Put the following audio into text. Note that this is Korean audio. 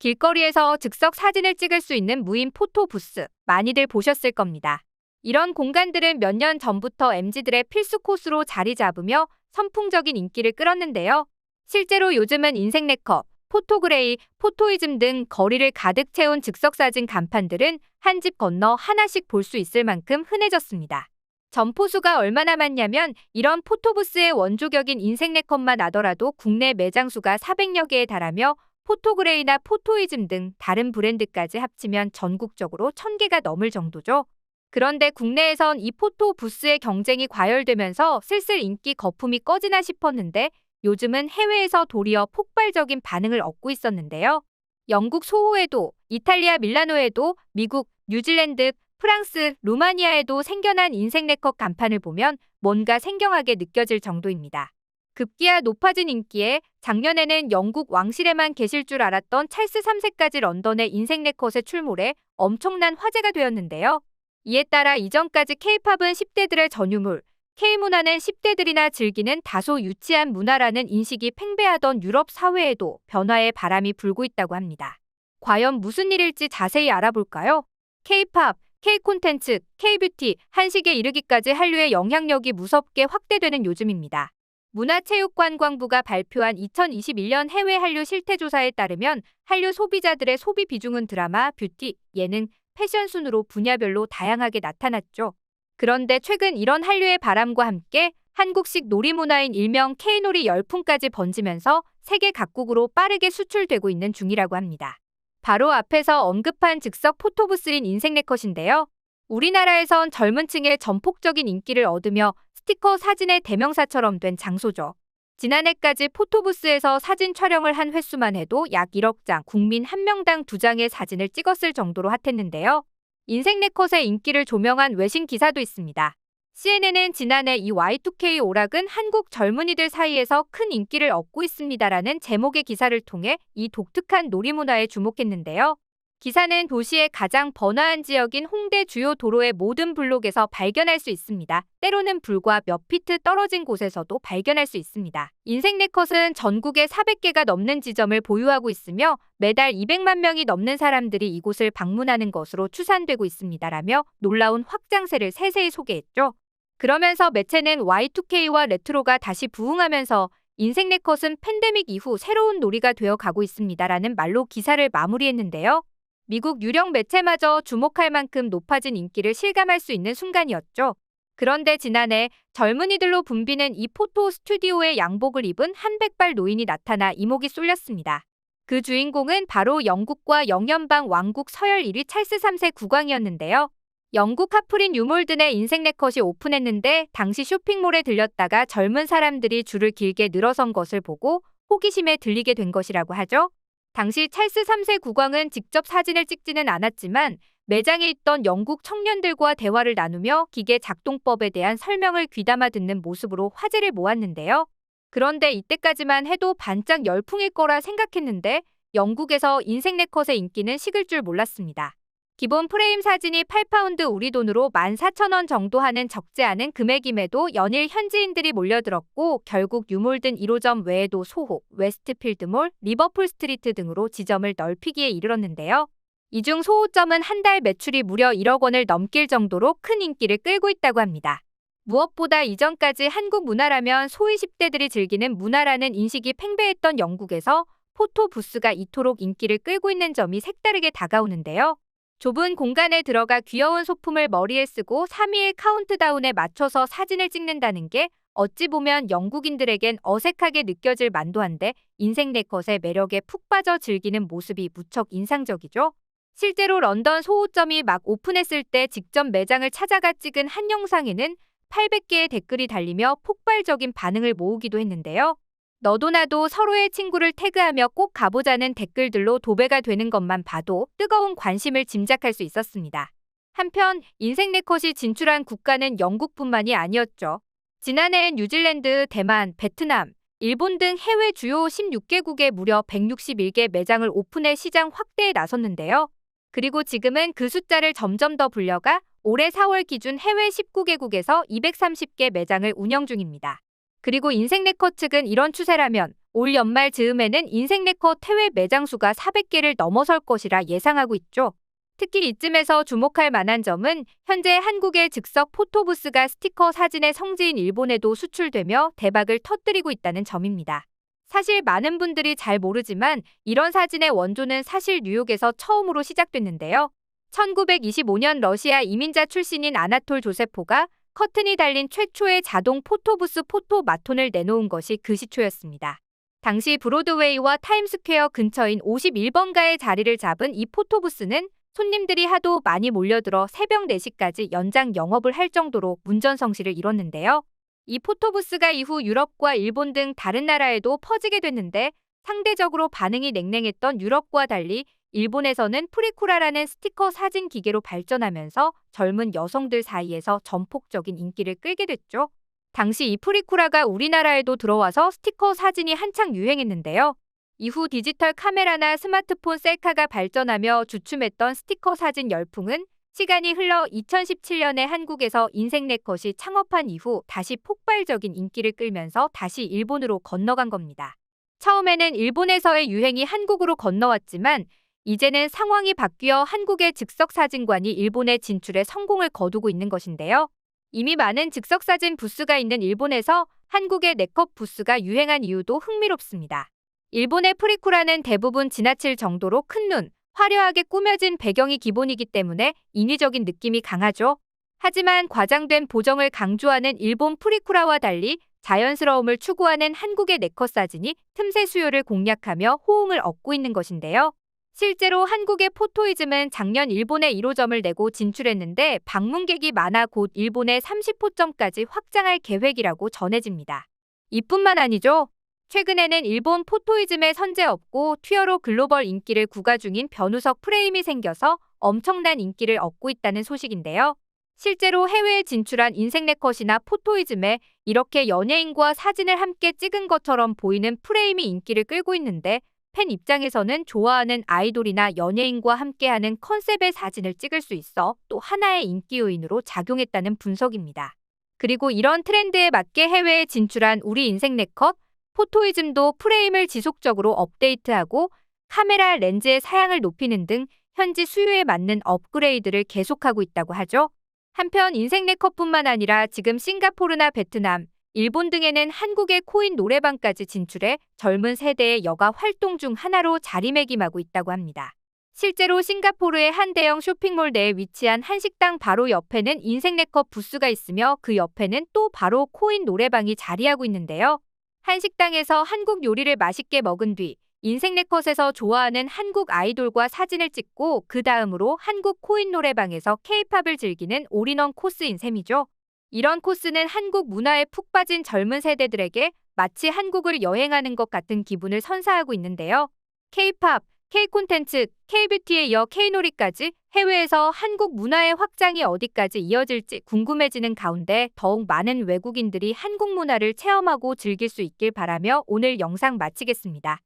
길거리에서 즉석 사진을 찍을 수 있는 무인 포토 부스, 많이들 보셨을 겁니다. 이런 공간들은 몇 년 전부터 MZ들의 필수 코스로 자리 잡으며 선풍적인 인기를 끌었는데요. 실제로 요즘은 인생 네컷, 포토그레이, 포토이즘 등 거리를 가득 채운 즉석사진 간판들은 한 집 건너 하나씩 볼 수 있을 만큼 흔해졌습니다. 점포수가 얼마나 많냐면 이런 포토부스의 원조격인 인생 네컷만 하더라도 국내 매장 수가 400여 개에 달하며 포토그레이나 포토이즘 등 다른 브랜드까지 합치면 전국적으로 1000개가 넘을 정도죠. 그런데 국내에선 이 포토 부스의 경쟁이 과열되면서 슬슬 인기 거품이 꺼지나 싶었는데 요즘은 해외에서 도리어 폭발적인 반응을 얻고 있었는데요. 영국 소호에도, 이탈리아 밀라노에도, 미국, 뉴질랜드, 프랑스, 루마니아에도 생겨난 인생 네컷 간판을 보면 뭔가 생경하게 느껴질 정도입니다. 급기야 높아진 인기에 작년에는 영국 왕실에만 계실 줄 알았던 찰스 3세까지 런던의 인생 네컷에 출몰해 엄청난 화제가 되었는데요. 이에 따라 이전까지 K-팝은 10대들의 전유물, K-문화는 10대들이나 즐기는 다소 유치한 문화라는 인식이 팽배하던 유럽 사회에도 변화의 바람이 불고 있다고 합니다. 과연 무슨 일일지 자세히 알아볼까요? K-팝, K-콘텐츠, K-뷰티, 한식에 이르기까지 한류의 영향력이 무섭게 확대되는 요즘입니다. 문화체육관광부가 발표한 2021년 해외 한류 실태조사에 따르면 한류 소비자들의 소비 비중은 드라마, 뷰티, 예능, 패션 순으로 분야별로 다양하게 나타났죠. 그런데 최근 이런 한류의 바람과 함께 한국식 놀이문화인 일명 K놀이 열풍까지 번지면서 세계 각국으로 빠르게 수출되고 있는 중이라고 합니다. 바로 앞에서 언급한 즉석 포토부스인 인생 네컷인데요. 우리나라에선 젊은 층의 전폭적인 인기를 얻으며 스티커 사진의 대명사처럼 된 장소죠. 지난해까지 포토부스에서 사진 촬영을 한 횟수만 해도 약 1억 장, 국민 1명당 2장의 사진을 찍었을 정도로 핫했는데요. 인생 네컷의 인기를 조명한 외신 기사도 있습니다. CNN은 지난해 이 Y2K 오락은 한국 젊은이들 사이에서 큰 인기를 얻고 있습니다라는 제목의 기사를 통해 이 독특한 놀이문화에 주목했는데요. 기사는 도시의 가장 번화한 지역인 홍대 주요 도로의 모든 블록에서 발견할 수 있습니다. 때로는 불과 몇 피트 떨어진 곳에서도 발견할 수 있습니다. 인생 네컷은 전국에 400개가 넘는 지점을 보유하고 있으며 매달 200만 명이 넘는 사람들이 이곳을 방문하는 것으로 추산되고 있습니다라며 놀라운 확장세를 세세히 소개했죠. 그러면서 매체는 Y2K와 레트로가 다시 부흥하면서 인생 네컷은 팬데믹 이후 새로운 놀이가 되어 가고 있습니다라는 말로 기사를 마무리했는데요. 미국 유령 매체마저 주목할 만큼 높아진 인기를 실감할 수 있는 순간이었죠. 그런데 지난해 젊은이들로 붐비는 이 포토 스튜디오에 양복을 입은 한 백발 노인이 나타나 이목이 쏠렸습니다. 그 주인공은 바로 영국과 영연방 왕국 서열 1위 찰스 3세 국왕이었는데요. 영국 하프린 유몰든의 인생 네컷이 오픈했는데 당시 쇼핑몰에 들렸다가 젊은 사람들이 줄을 길게 늘어선 것을 보고 호기심에 들리게 된 것이라고 하죠. 당시 찰스 3세 국왕은 직접 사진을 찍지는 않았지만 매장에 있던 영국 청년들과 대화를 나누며 기계 작동법에 대한 설명을 귀담아 듣는 모습으로 화제를 모았는데요. 그런데 이때까지만 해도 반짝 열풍일 거라 생각했는데 영국에서 인생 네컷의 인기는 식을 줄 몰랐습니다. 기본 프레임 사진이 8파운드 우리 돈으로 14,000원 정도 하는 적지 않은 금액임에도 연일 현지인들이 몰려들었고 결국 유몰든 1호점 외에도 소호, 웨스트필드몰, 리버풀 스트리트 등으로 지점을 넓히기에 이르렀는데요. 이 중 소호점은 한 달 매출이 무려 1억 원을 넘길 정도로 큰 인기를 끌고 있다고 합니다. 무엇보다 이전까지 한국 문화라면 소위 10대들이 즐기는 문화라는 인식이 팽배했던 영국에서 포토 부스가 이토록 인기를 끌고 있는 점이 색다르게 다가오는데요. 좁은 공간에 들어가 귀여운 소품을 머리에 쓰고 3위의 카운트다운에 맞춰서 사진을 찍는다는 게 어찌 보면 영국인들에겐 어색하게 느껴질 만도 한데 인생 네컷의 매력에 푹 빠져 즐기는 모습이 무척 인상적이죠. 실제로 런던 소호점이 막 오픈했을 때 직접 매장을 찾아가 찍은 한 영상에는 800개의 댓글이 달리며 폭발적인 반응을 모으기도 했는데요. 너도 나도 서로의 친구를 태그하며 꼭 가보자는 댓글들로 도배가 되는 것만 봐도 뜨거운 관심을 짐작할 수 있었습니다. 한편 인생 네컷이 진출한 국가는 영국뿐만이 아니었죠. 지난해엔 뉴질랜드, 대만, 베트남, 일본 등 해외 주요 16개국에 무려 161개 매장을 오픈해 시장 확대에 나섰는데요. 그리고 지금은 그 숫자를 점점 더 불려가 올해 4월 기준 해외 19개국에서 230개 매장을 운영 중입니다. 그리고 인생 네컷 측은 이런 추세라면 올 연말 즈음에는 인생네컷 해외 매장 수가 400개를 넘어설 것이라 예상하고 있죠. 특히 이쯤에서 주목할 만한 점은 현재 한국의 즉석 포토부스가 스티커 사진의 성지인 일본에도 수출되며 대박을 터뜨리고 있다는 점입니다. 사실 많은 분들이 잘 모르지만 이런 사진의 원조는 사실 뉴욕에서 처음으로 시작됐는데요. 1925년 러시아 이민자 출신인 아나톨 조세포가 커튼이 달린 최초의 자동 포토부스 포토마톤을 내놓은 것이 그 시초였습니다. 당시 브로드웨이와 타임스퀘어 근처인 51번가의 자리를 잡은 이 포토부스는 손님들이 하도 많이 몰려들어 새벽 4시까지 연장 영업을 할 정도로 문전성시를 이뤘는데요. 이 포토부스가 이후 유럽과 일본 등 다른 나라에도 퍼지게 됐는데 상대적으로 반응이 냉랭했던 유럽과 달리 일본에서는 프리쿠라라는 스티커 사진 기계로 발전하면서 젊은 여성들 사이에서 전폭적인 인기를 끌게 됐죠. 당시 이 프리쿠라가 우리나라에도 들어와서 스티커 사진이 한창 유행했는데요. 이후 디지털 카메라나 스마트폰 셀카가 발전하며 주춤했던 스티커 사진 열풍은 시간이 흘러 2017년에 한국에서 인생네컷이 창업한 이후 다시 폭발적인 인기를 끌면서 다시 일본으로 건너간 겁니다. 처음에는 일본에서의 유행이 한국으로 건너왔지만 이제는 상황이 바뀌어 한국의 즉석사진관이 일본에 진출해 성공을 거두고 있는 것인데요. 이미 많은 즉석사진 부스가 있는 일본에서 한국의 네컷 부스가 유행한 이유도 흥미롭습니다. 일본의 프리쿠라는 대부분 지나칠 정도로 큰 눈, 화려하게 꾸며진 배경이 기본이기 때문에 인위적인 느낌이 강하죠. 하지만 과장된 보정을 강조하는 일본 프리쿠라와 달리 자연스러움을 추구하는 한국의 네컷 사진이 틈새 수요를 공략하며 호응을 얻고 있는 것인데요. 실제로 한국의 포토이즘은 작년 일본에 1호점을 내고 진출했는데 방문객이 많아 곧 일본에 30호점까지 확장할 계획이라고 전해집니다. 이뿐만 아니죠. 최근에는 일본 포토이즘에 선제 없고 튀어로 글로벌 인기를 구가 중인 변우석 프레임이 생겨서 엄청난 인기를 얻고 있다는 소식인데요. 실제로 해외에 진출한 인생네컷이나 포토이즘에 이렇게 연예인과 사진을 함께 찍은 것처럼 보이는 프레임이 인기를 끌고 있는데 팬 입장에서는 좋아하는 아이돌이나 연예인과 함께하는 컨셉의 사진을 찍을 수 있어 또 하나의 인기 요인으로 작용했다는 분석입니다. 그리고 이런 트렌드에 맞게 해외에 진출한 우리 인생네컷, 포토이즘도 프레임을 지속적으로 업데이트하고 카메라 렌즈의 사양을 높이는 등 현지 수요에 맞는 업그레이드를 계속하고 있다고 하죠. 한편 인생네컷뿐만 아니라 지금 싱가포르나 베트남, 일본 등에는 한국의 코인 노래방까지 진출해 젊은 세대의 여가 활동 중 하나로 자리매김하고 있다고 합니다. 실제로 싱가포르의 한 대형 쇼핑몰 내에 위치한 한식당 바로 옆에는 인생네컷 부스가 있으며 그 옆에는 또 바로 코인 노래방이 자리하고 있는데요. 한식당에서 한국 요리를 맛있게 먹은 뒤 인생네컷에서 좋아하는 한국 아이돌과 사진을 찍고 그 다음으로 한국 코인 노래방에서 K-팝을 즐기는 올인원 코스인 셈이죠. 이런 코스는 한국 문화에 푹 빠진 젊은 세대들에게 마치 한국을 여행하는 것 같은 기분을 선사하고 있는데요. K-팝, K-콘텐츠, K-뷰티에 이어 K-놀이까지 해외에서 한국 문화의 확장이 어디까지 이어질지 궁금해지는 가운데 더욱 많은 외국인들이 한국 문화를 체험하고 즐길 수 있길 바라며 오늘 영상 마치겠습니다.